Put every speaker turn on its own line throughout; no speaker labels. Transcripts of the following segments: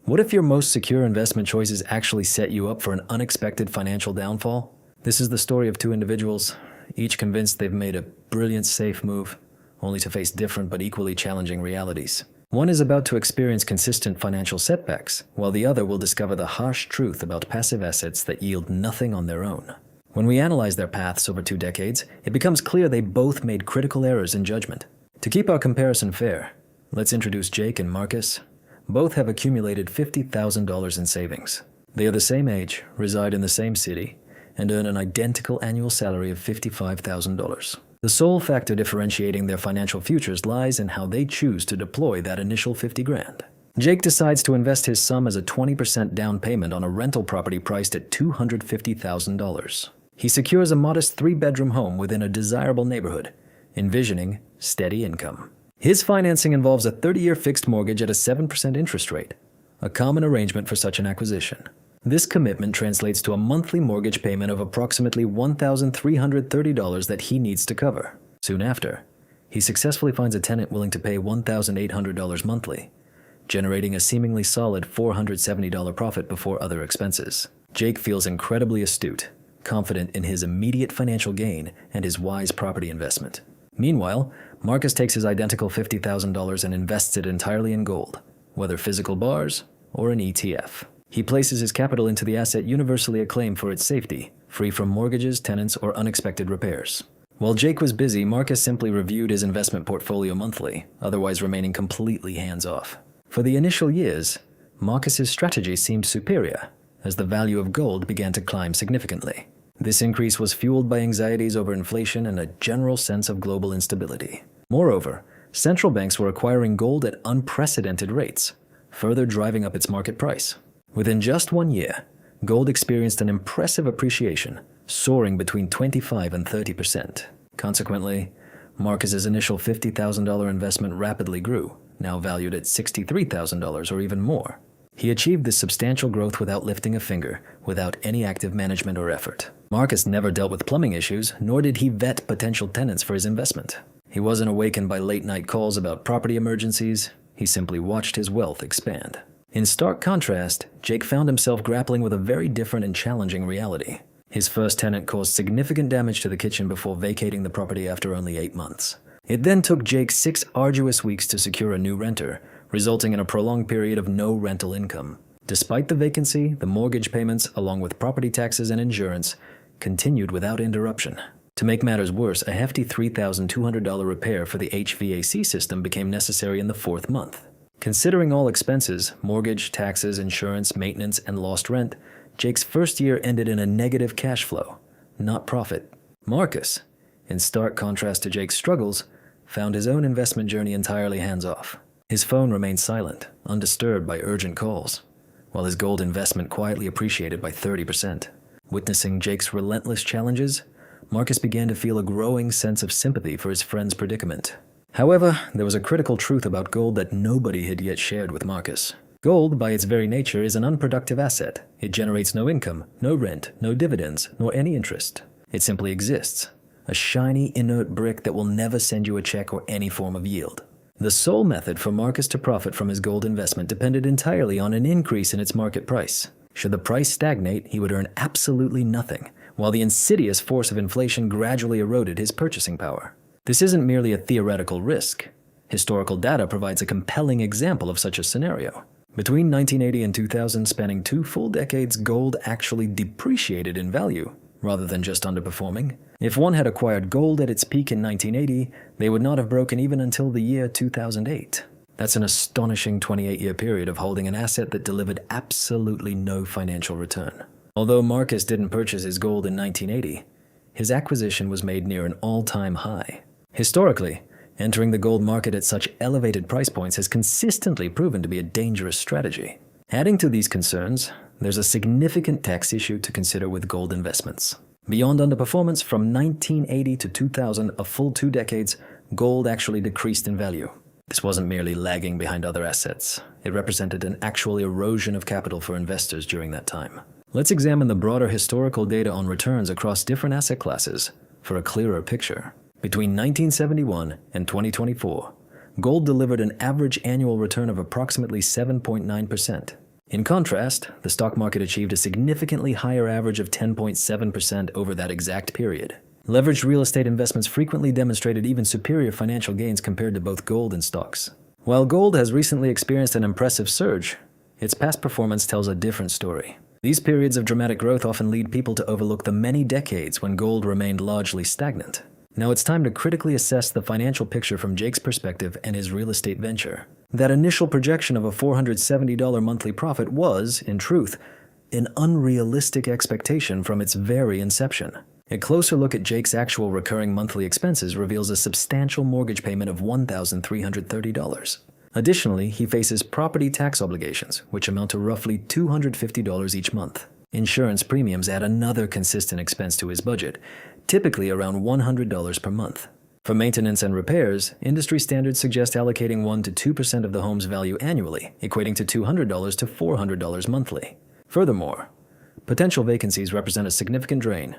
What if your most secure investment choices actually set you up for an unexpected financial downfall? This is the story of two individuals, each convinced they've made a brilliant, safe move, only to face different but equally challenging realities. One is about to experience consistent financial setbacks, while the other will discover the harsh truth about passive assets that yield nothing on their own. When we analyze their paths over 2 decades, it becomes clear they both made critical errors in judgment. To keep our comparison fair, let's introduce Jake and Marcus. Both have accumulated $50,000 in savings. They are the same age, reside in the same city, and earn an identical annual salary of $55,000. The sole factor differentiating their financial futures lies in how they choose to deploy that initial 50 grand. Jake decides to invest his sum as a 20% down payment on a rental property priced at $250,000. He secures a modest 3-bedroom home within a desirable neighborhood, envisioning steady income. His financing involves a 30-year fixed mortgage at a 7% interest rate, a common arrangement for such an acquisition. This commitment translates to a monthly mortgage payment of approximately $1,330 that he needs to cover. Soon after, he successfully finds a tenant willing to pay $1,800 monthly, generating a seemingly solid $470 profit before other expenses. Jake feels incredibly astute, confident in his immediate financial gain and his wise property investment. Meanwhile, Marcus takes his identical $50,000 and invests it entirely in gold, whether physical bars or an ETF. He places his capital into the asset universally acclaimed for its safety, free from mortgages, tenants, or unexpected repairs. While Jake was busy, Marcus simply reviewed his investment portfolio monthly, otherwise remaining completely hands-off. For the initial years, Marcus's strategy seemed superior, as the value of gold began to climb significantly. This increase was fueled by anxieties over inflation and a general sense of global instability. Moreover, central banks were acquiring gold at unprecedented rates, further driving up its market price. Within just 1 year, gold experienced an impressive appreciation, soaring between 25% and 30%. Consequently, Marcus's initial $50,000 investment rapidly grew, now valued at $63,000 or even more. He achieved this substantial growth without lifting a finger, without any active management or effort. Marcus never dealt with plumbing issues, nor did he vet potential tenants for his investment. He wasn't awakened by late-night calls about property emergencies. He simply watched his wealth expand. In stark contrast, Jake found himself grappling with a very different and challenging reality. His first tenant caused significant damage to the kitchen before vacating the property after only 8 months. It then took Jake 6 arduous weeks to secure a new renter, resulting in a prolonged period of no rental income. Despite the vacancy, the mortgage payments, along with property taxes and insurance, continued without interruption. To make matters worse, a hefty $3,200 repair for the HVAC system became necessary in the 4th month. Considering all expenses, mortgage, taxes, insurance, maintenance, and lost rent, Jake's first year ended in a negative cash flow, not profit. Marcus, in stark contrast to Jake's struggles, found his own investment journey entirely hands-off. His phone remained silent, undisturbed by urgent calls, while his gold investment quietly appreciated by 30%. Witnessing Jake's relentless challenges, Marcus began to feel a growing sense of sympathy for his friend's predicament. However, there was a critical truth about gold that nobody had yet shared with Marcus. Gold, by its very nature, is an unproductive asset. It generates no income, no rent, no dividends, nor any interest. It simply exists, a shiny, inert brick that will never send you a check or any form of yield. The sole method for Marcus to profit from his gold investment depended entirely on an increase in its market price. Should the price stagnate, he would earn absolutely nothing, while the insidious force of inflation gradually eroded his purchasing power. This isn't merely a theoretical risk. Historical data provides a compelling example of such a scenario. Between 1980 and 2000, spanning 2 full decades, gold actually depreciated in value, rather than just underperforming. If one had acquired gold at its peak in 1980, they would not have broken even until the year 2008. That's an astonishing 28-year period of holding an asset that delivered absolutely no financial return. Although Marcus didn't purchase his gold in 1980, his acquisition was made near an all-time high. Historically, entering the gold market at such elevated price points has consistently proven to be a dangerous strategy. Adding to these concerns, there's a significant tax issue to consider with gold investments. Beyond underperformance, from 1980 to 2000, a full 2 decades, gold actually decreased in value. This wasn't merely lagging behind other assets. It represented an actual erosion of capital for investors during that time. Let's examine the broader historical data on returns across different asset classes for a clearer picture. Between 1971 and 2024, gold delivered an average annual return of approximately 7.9%. In contrast, the stock market achieved a significantly higher average of 10.7% over that exact period. Leveraged real estate investments frequently demonstrated even superior financial gains compared to both gold and stocks. While gold has recently experienced an impressive surge, its past performance tells a different story. These periods of dramatic growth often lead people to overlook the many decades when gold remained largely stagnant. Now it's time to critically assess the financial picture from Jake's perspective and his real estate venture. That initial projection of a $470 monthly profit was, in truth, an unrealistic expectation from its very inception. A closer look at Jake's actual recurring monthly expenses reveals a substantial mortgage payment of $1,330. Additionally, he faces property tax obligations, which amount to roughly $250 each month. Insurance premiums add another consistent expense to his budget, typically around $100 per month. For maintenance and repairs, industry standards suggest allocating 1 to 2% of the home's value annually, equating to $200 to $400 monthly. Furthermore, potential vacancies represent a significant drain,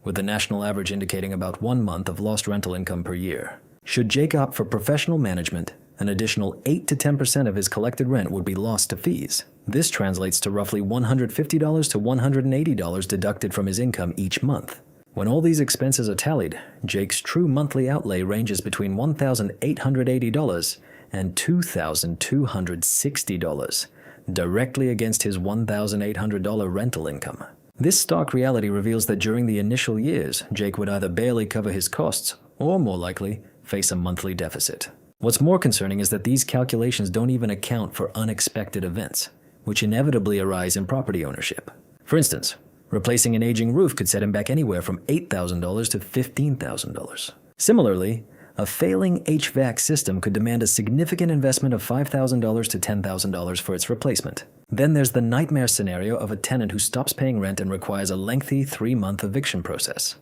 with the national average indicating about 1 month of lost rental income per year. Should Jake opt for professional management, an additional 8 to 10% of his collected rent would be lost to fees. This translates to roughly $150 to $180 deducted from his income each month. When all these expenses are tallied, Jake's true monthly outlay ranges between $1,880 and $2,260, directly against his $1,800 rental income. This stark reality reveals that during the initial years, Jake would either barely cover his costs or, more likely, face a monthly deficit. What's more concerning is that these calculations don't even account for unexpected events, which inevitably arise in property ownership. For instance, replacing an aging roof could set him back anywhere from $8,000 to $15,000. Similarly, a failing HVAC system could demand a significant investment of $5,000 to $10,000 for its replacement. Then there's the nightmare scenario of a tenant who stops paying rent and requires a lengthy 3-month eviction process.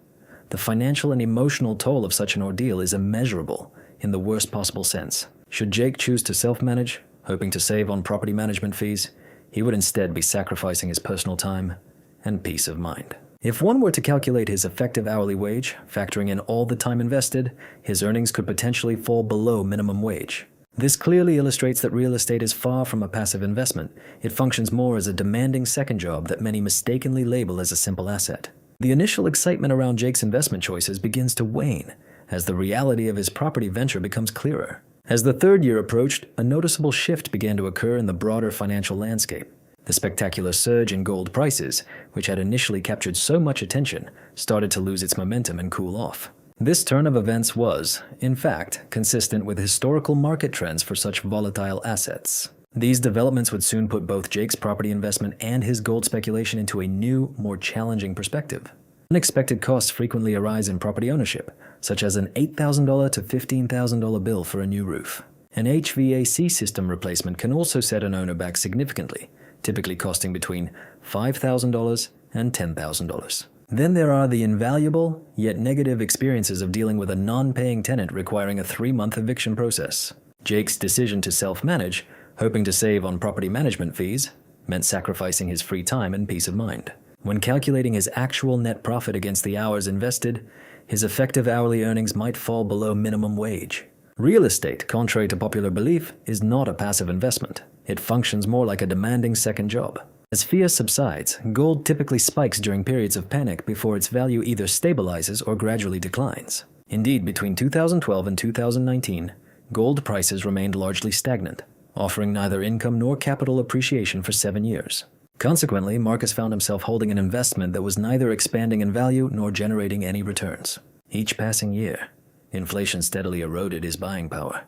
The financial and emotional toll of such an ordeal is immeasurable in the worst possible sense. Should Jake choose to self-manage, hoping to save on property management fees, he would instead be sacrificing his personal time and peace of mind. If one were to calculate his effective hourly wage, factoring in all the time invested, his earnings could potentially fall below minimum wage. This clearly illustrates that real estate is far from a passive investment. It functions more as a demanding second job that many mistakenly label as a simple asset. The initial excitement around Jake's investment choices begins to wane as the reality of his property venture becomes clearer. As the third year approached, a noticeable shift began to occur in the broader financial landscape. The spectacular surge in gold prices, which had initially captured so much attention, started to lose its momentum and cool off. This turn of events was, in fact, consistent with historical market trends for such volatile assets. These developments would soon put both Jake's property investment and his gold speculation into a new, more challenging perspective. Unexpected costs frequently arise in property ownership, such as an $8,000 to $15,000 bill for a new roof. An HVAC system replacement can also set an owner back significantly, typically costing between $5,000 and $10,000. Then there are the invaluable, yet negative experiences of dealing with a non-paying tenant requiring a 3-month eviction process. Jake's decision to self-manage, hoping to save on property management fees, meant sacrificing his free time and peace of mind. When calculating his actual net profit against the hours invested, his effective hourly earnings might fall below minimum wage. Real estate, contrary to popular belief, is not a passive investment. It functions more like a demanding second job. As fear subsides, gold typically spikes during periods of panic before its value either stabilizes or gradually declines. Indeed, between 2012 and 2019, gold prices remained largely stagnant, offering neither income nor capital appreciation for 7 years. Consequently, Marcus found himself holding an investment that was neither expanding in value nor generating any returns. Each passing year, inflation steadily eroded his buying power,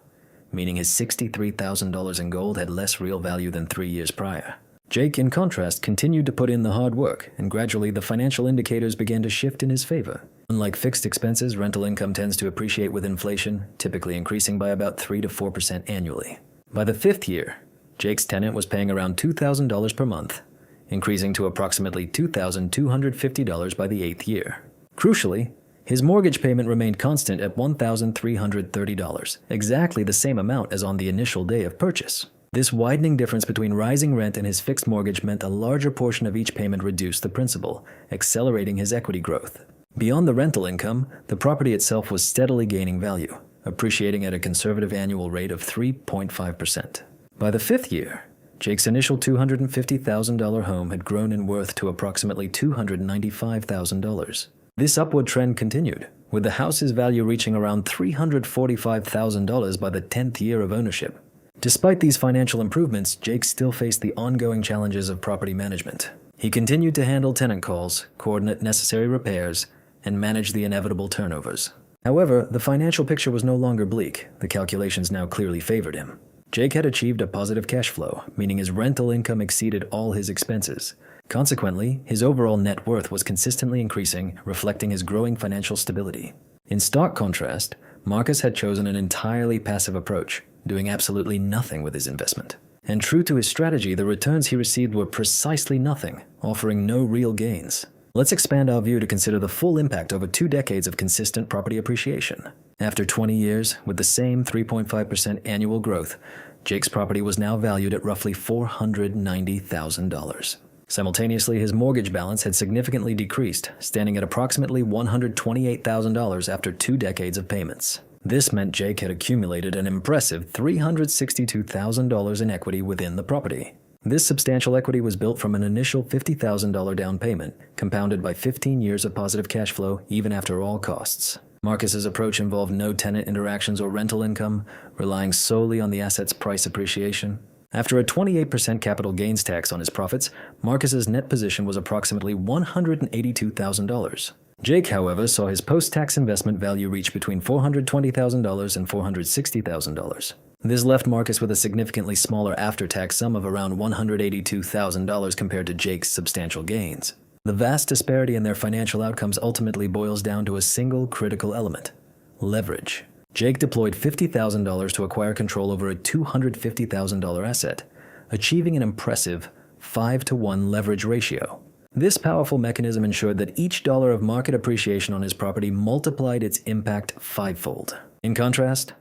meaning his $63,000 in gold had less real value than 3 years prior. Jake, in contrast, continued to put in the hard work, and gradually the financial indicators began to shift in his favor. Unlike fixed expenses, rental income tends to appreciate with inflation, typically increasing by about 3 to 4% annually. By the 5th year, Jake's tenant was paying around $2,000 per month, increasing to approximately $2,250 by the 8th year. Crucially, his mortgage payment remained constant at $1,330, exactly the same amount as on the initial day of purchase. This widening difference between rising rent and his fixed mortgage meant a larger portion of each payment reduced the principal, accelerating his equity growth. Beyond the rental income, the property itself was steadily gaining value, appreciating at a conservative annual rate of 3.5%. By the 5th year, Jake's initial $250,000 home had grown in worth to approximately $295,000. This upward trend continued, with the house's value reaching around $345,000 by the 10th year of ownership. Despite these financial improvements, Jake still faced the ongoing challenges of property management. He continued to handle tenant calls, coordinate necessary repairs, and manage the inevitable turnovers. However, the financial picture was no longer bleak. The calculations now clearly favored him. Jake had achieved a positive cash flow, meaning his rental income exceeded all his expenses. Consequently, his overall net worth was consistently increasing, reflecting his growing financial stability. In stark contrast, Marcus had chosen an entirely passive approach, doing absolutely nothing with his investment. And true to his strategy, the returns he received were precisely nothing, offering no real gains. Let's expand our view to consider the full impact over 2 decades of consistent property appreciation. After 20 years, with the same 3.5% annual growth, Jake's property was now valued at roughly $490,000. Simultaneously, his mortgage balance had significantly decreased, standing at approximately $128,000 after 2 decades of payments. This meant Jake had accumulated an impressive $362,000 in equity within the property. This substantial equity was built from an initial $50,000 down payment, compounded by 15 years of positive cash flow even after all costs. Marcus's approach involved no tenant interactions or rental income, relying solely on the asset's price appreciation. After a 28% capital gains tax on his profits, Marcus's net position was approximately $182,000. Jake, however, saw his post-tax investment value reach between $420,000 and $460,000. This left Marcus with a significantly smaller after-tax sum of around $182,000 compared to Jake's substantial gains. The vast disparity in their financial outcomes ultimately boils down to a single critical element: leverage. Jake deployed $50,000 to acquire control over a $250,000 asset, achieving an impressive 5-to-1 leverage ratio. This powerful mechanism ensured that each dollar of market appreciation on his property multiplied its impact 5-fold. In contrast,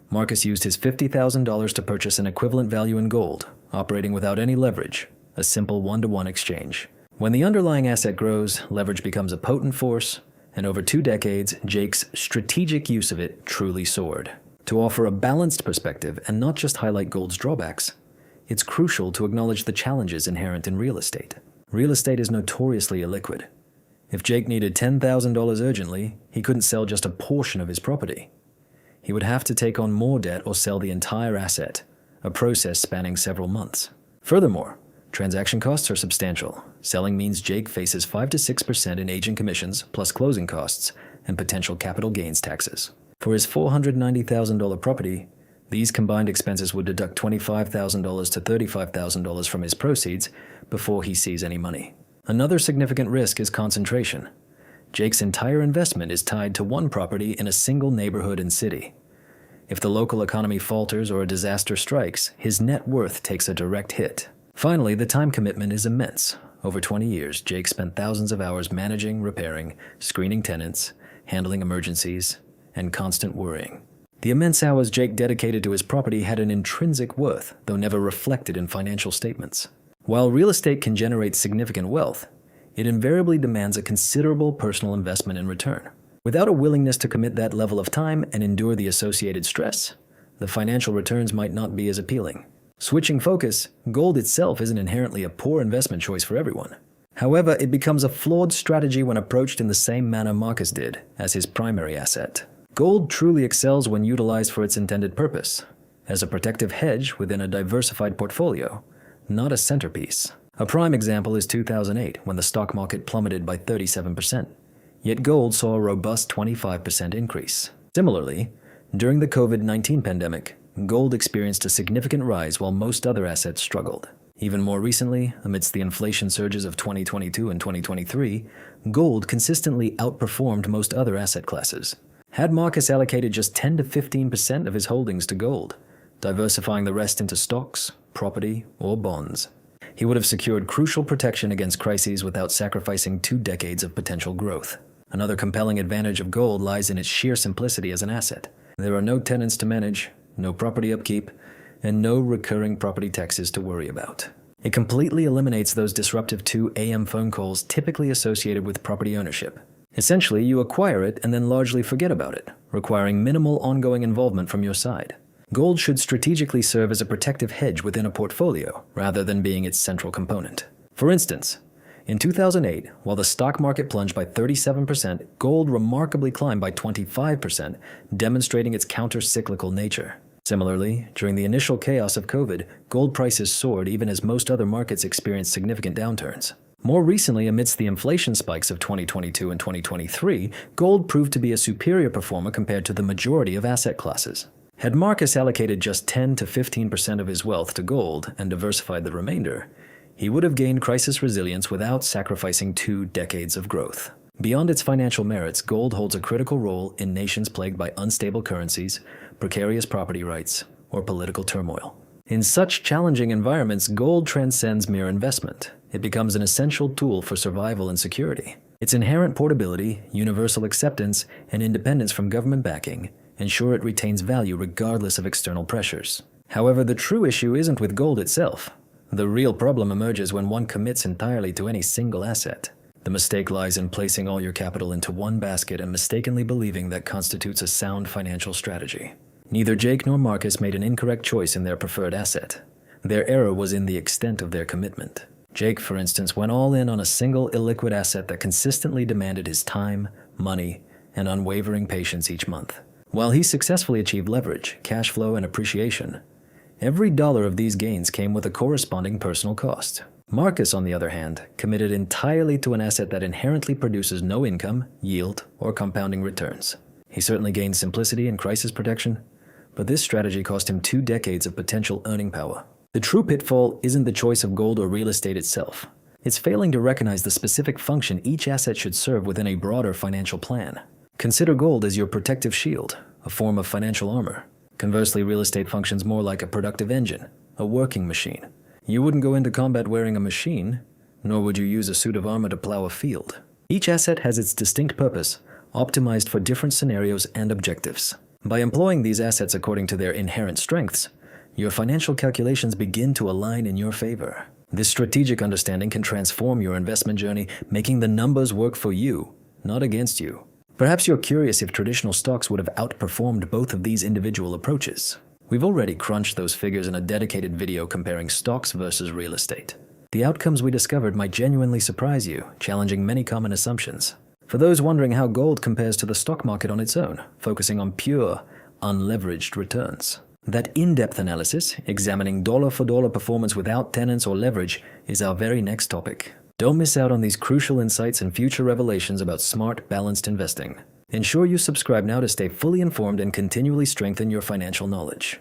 Marcus used his $50,000 to purchase an equivalent value in gold, operating without any leverage, a simple 1-to-1 exchange. When the underlying asset grows, leverage becomes a potent force, and over 2 decades, Jake's strategic use of it truly soared. To offer a balanced perspective and not just highlight gold's drawbacks, it's crucial to acknowledge the challenges inherent in real estate. Real estate is notoriously illiquid. If Jake needed $10,000 urgently, he couldn't sell just a portion of his property. He would have to take on more debt or sell the entire asset, a process spanning several months. Furthermore, transaction costs are substantial. Selling means Jake faces 5 to 6% in agent commissions, plus closing costs, and potential capital gains taxes. For his $490,000 property, these combined expenses would deduct $25,000 to $35,000 from his proceeds before he sees any money. Another significant risk is concentration. Jake's entire investment is tied to one property in a single neighborhood and city. If the local economy falters or a disaster strikes, his net worth takes a direct hit. Finally, the time commitment is immense. Over 20 years, Jake spent thousands of hours managing, repairing, screening tenants, handling emergencies, and constant worrying. The immense hours Jake dedicated to his property had an intrinsic worth, though never reflected in financial statements. While real estate can generate significant wealth, it invariably demands a considerable personal investment in return. Without a willingness to commit that level of time and endure the associated stress, the financial returns might not be as appealing. Switching focus, gold itself isn't inherently a poor investment choice for everyone. However, it becomes a flawed strategy when approached in the same manner Marcus did, as his primary asset. Gold truly excels when utilized for its intended purpose, as a protective hedge within a diversified portfolio, not a centerpiece. A prime example is 2008, when the stock market plummeted by 37%. Yet gold saw a robust 25% increase. Similarly, during the COVID-19 pandemic, gold experienced a significant rise while most other assets struggled. Even more recently, amidst the inflation surges of 2022 and 2023, gold consistently outperformed most other asset classes. Had Marcus allocated just 10 to 15% of his holdings to gold, diversifying the rest into stocks, property, or bonds, he would have secured crucial protection against crises without sacrificing 2 decades of potential growth. Another compelling advantage of gold lies in its sheer simplicity as an asset. There are no tenants to manage, no property upkeep, and no recurring property taxes to worry about. It completely eliminates those disruptive 2 a.m. phone calls typically associated with property ownership. Essentially, you acquire it and then largely forget about it, requiring minimal ongoing involvement from your side. Gold should strategically serve as a protective hedge within a portfolio, rather than being its central component. For instance, in 2008, while the stock market plunged by 37%, gold remarkably climbed by 25%, demonstrating its counter-cyclical nature. Similarly, during the initial chaos of COVID, gold prices soared even as most other markets experienced significant downturns. More recently, amidst the inflation spikes of 2022 and 2023, gold proved to be a superior performer compared to the majority of asset classes. Had Marcus allocated just 10 to 15% of his wealth to gold and diversified the remainder, he would have gained crisis resilience without sacrificing 2 decades of growth. Beyond its financial merits, gold holds a critical role in nations plagued by unstable currencies, precarious property rights, or political turmoil. In such challenging environments, gold transcends mere investment. It becomes an essential tool for survival and security. Its inherent portability, universal acceptance, and independence from government backing ensure it retains value regardless of external pressures. However, the true issue isn't with gold itself. The real problem emerges when one commits entirely to any single asset. The mistake lies in placing all your capital into one basket and mistakenly believing that constitutes a sound financial strategy. Neither Jake nor Marcus made an incorrect choice in their preferred asset. Their error was in the extent of their commitment. Jake, for instance, went all in on a single illiquid asset that consistently demanded his time, money, and unwavering patience each month. While he successfully achieved leverage, cash flow, and appreciation, every dollar of these gains came with a corresponding personal cost. Marcus, on the other hand, committed entirely to an asset that inherently produces no income, yield, or compounding returns. He certainly gained simplicity and crisis protection, but this strategy cost him 2 decades of potential earning power. The true pitfall isn't the choice of gold or real estate itself. It's failing to recognize the specific function each asset should serve within a broader financial plan. Consider gold as your protective shield, a form of financial armor. Conversely, real estate functions more like a productive engine, a working machine. You wouldn't go into combat wearing a machine, nor would you use a suit of armor to plow a field. Each asset has its distinct purpose, optimized for different scenarios and objectives. By employing these assets according to their inherent strengths, your financial calculations begin to align in your favor. This strategic understanding can transform your investment journey, making the numbers work for you, not against you. Perhaps you're curious if traditional stocks would have outperformed both of these individual approaches. We've already crunched those figures in a dedicated video comparing stocks versus real estate. The outcomes we discovered might genuinely surprise you, challenging many common assumptions. For those wondering how gold compares to the stock market on its own, focusing on pure, unleveraged returns. That in-depth analysis, examining dollar-for-dollar performance without tenants or leverage, is our very next topic. Don't miss out on these crucial insights and future revelations about smart, balanced investing. Ensure you subscribe now to stay fully informed and continually strengthen your financial knowledge.